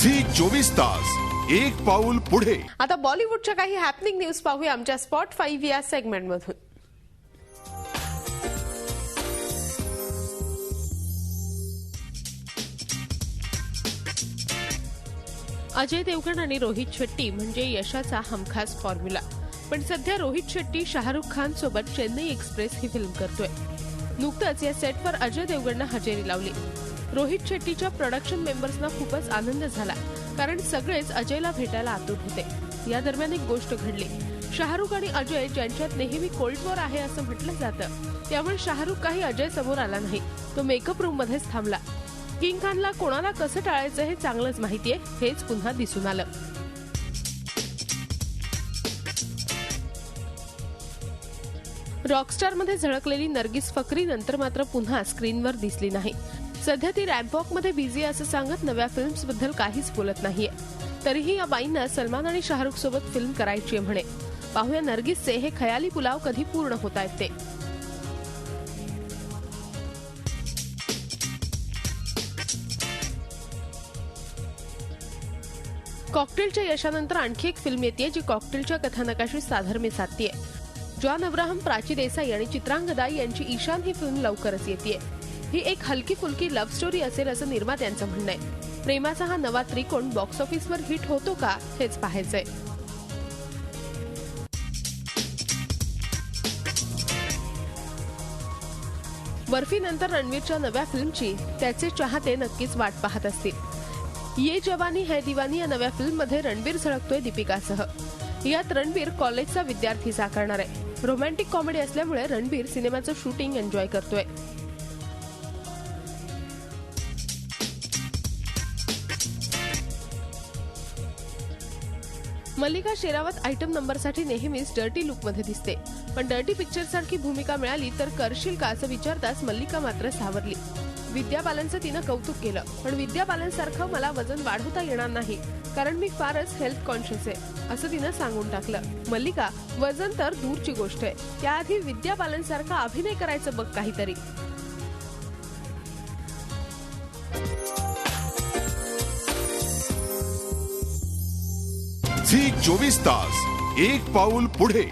Zee 24 तास एक पाऊल पुढे। आता बॉलिवूडच्या काही हॅपनिंग न्यूज पाहूया आमच्या स्पॉट 5 या सेगमेंट मधून। अजय देवगण आणि रोहित शेट्टी म्हणजे यशाचा हमखास फॉर्म्युला। पण सध्या रोहित शेट्टी शाहरुख खान सोबत चेन्नई एक्सप्रेस ही फिल्म करतोय। नुकतंच या सेटवर अजय देवगणने हजेरी लावली। रोहित शेट्टीच्या प्रोडक्शन मेंबर्सना खूपच आनंद झाला, कारण सगळेच अजयला भेटायला आतुर होते। या दरम्यान एक गोष्ट घडली। शाहरुख आणि अजय ज्यांच्यात नेहमी कोल्ड वॉर आहे असं म्हटलं जातं, त्यामुळे शाहरुख काही अजय समोर आला नाही, तो मेकअप रूम मध्येच थांबला। किंग खानला कोणाला कसं टाळायचं हे चांगलंच माहितीये, हेच पुन्हा दिसून आलं। रॉकस्टार मध्ये झळकलेली नर्गिस फकरी नंतर मात्र पुन्हा स्क्रीनवर दिसली नाही। सध्या ती रॅम्पवॉक मध्ये बिझी असं सांगत नव्या फिल्म्स बद्दल काहीच बोलत नाहीये। तरीही या बाईंना सलमान आणि शाहरुख सोबत फिल्म करायची म्हणे। पाहूया नर्गिसचे हे खयाली पुलाव कधी पूर्ण होतायत ते। कॉकटेलच्या यशानंतर आणखी एक फिल्म येते जी कॉकटेलच्या कथानकाशी साधर्म्य साधतीये। जॉन अब्राहम, प्राची देसाई आणि चित्रांगदा यांची ईशान ही फिल्म लवकरच येतेय। ही एक हलकी फुलकी लव्ह स्टोरी असेल असं निर्मात्यांचं म्हणणं आहे। प्रेमाचा हा नवा त्रिकोण बॉक्स ऑफिसवर हिट होतो का हेच पाहायचंय। बर्फी नंतर रणवीरच्या नव्या फिल्मची त्याचे चाहते नक्कीच वाट पाहत असतील। ये जवानी है दीवानी या नव्या फिल्ममध्ये रणवीर झळकतोय दीपिकासह। यात रणवीर कॉलेजचा विद्यार्थी साकारणार आहे। रोमॅन्टिक कॉमेडी असल्यामुळे रणवीर सिनेमाचं शूटिंग एन्जॉय करतोय। मल्लिका शेरावत आयटम नंबरसाठी नेहमीच डर्टी लुकमध्ये दिसते, पण डर्टी पिक्चर सारखी भूमिका मिळाली तर करशील का असं विचारताच मल्लिका मात्र सावरली। विद्या बालनचं तिनं कौतुक केलं, पण विद्या बालनसारखं मला वजन वाढवता येणार नाही, कारण मी फारच हेल्थ कॉन्शियस आहे असं तिनं सांगून टाकलं। मल्लिका, वजन तर दूरची गोष्ट आहे, त्याआधी विद्या बालनसारखा अभिनय करायचं बघ काहीतरी। झी 24 तास एक पाऊल पुढे।